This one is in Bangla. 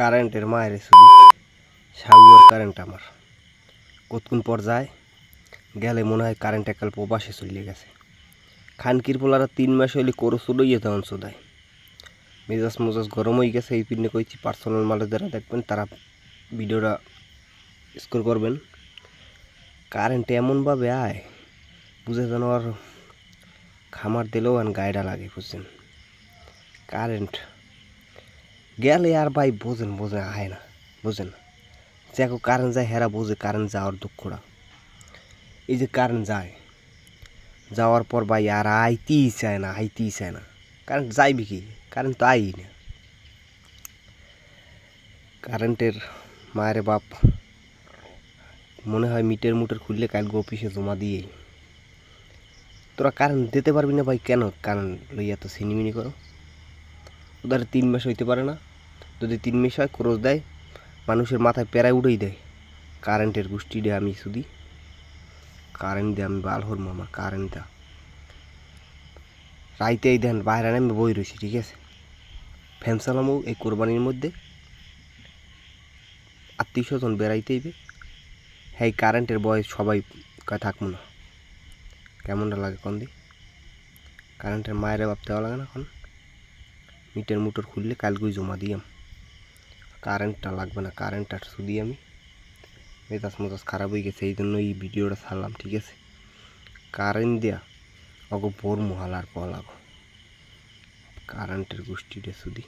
কারেন্টের মায়ের শুধু সাগুয়ার কারেন্ট আমার কতক্ষণ পর যায় গেলে মনে হয় কারেন্ট একাল প্রবাসে চলে গেছে। খানকির পোলারা 3 মাস হইলে করো চলইয়ে তখন চোদায় মেজাজ মেজাজ গরম হয়ে গেছে। এই পিনে কইছি পার্সোনাল মালে যারা দেখবেন তারা ভিডিওটা স্কোর করবেন। কারেন্ট এমনভাবে আয় বুঝে যেন আর খামার দিলেও আর গায়েটা লাগে বুঝছেন। কারেন্ট গেলে আর ভাই বোঝেন আয় না বুঝেন যে কারেন্ট যায় হেরা বোঝে কারেন্ট যাওয়ার দুঃখটা। এই যে কারেন্ট যায় যাওয়ার পর ভাই আর আইতেই চায় না কারেন্ট যাইবি কি, কারেন্ট তো আই না। কারেন্টের মায়ের বাপ মনে হয় মুটের খুললে কালকে অফিসে জমা দিয়ে তোরা কারেন্ট দিতে পারবি না ভাই। কেন কারেন্ট লইয়া তো সিনিমিনি করো? ওদের 3 মাস হইতে পারে না, যদি 3 মাস হয় ক্রোজ দেয় মানুষের মাথায় প্যারায় উঠেই দেয়। কারেন্টের গোষ্ঠী দিয়ে আমি শুধু কারেন্ট দিয়ে আমি বাল হরম। আমার কারেন্ট দেওয়া রাইতেই দেন বাইরে আমি বই রয়েছি, ঠিক আছে। ফ্যান চালামো এই কোরবানির মধ্যে, আত্মীয় স্বজন বেড়াইতেইবে, হ্যাঁ কারেন্টের বয়স সবাই কয় থাকবো না। কেমনটা লাগে কন দি? কারেন্টের মায়ের বাপ দেওয়া লাগে না এখন? মুটর খুললে কালকেই জমা দিয়াম, কারেন্টটা লাগবে না। কারেন্টটা শুধু আমি মেজাজ মেজাজ খারাপ হয়ে গেছে, এই জন্য এই ভিডিওটা ছাড়লাম, ঠিক আছে। কারেন্ট দেয়া অগো বোর মহালার পলাগো কারেন্টের গোষ্ঠীটা শুধু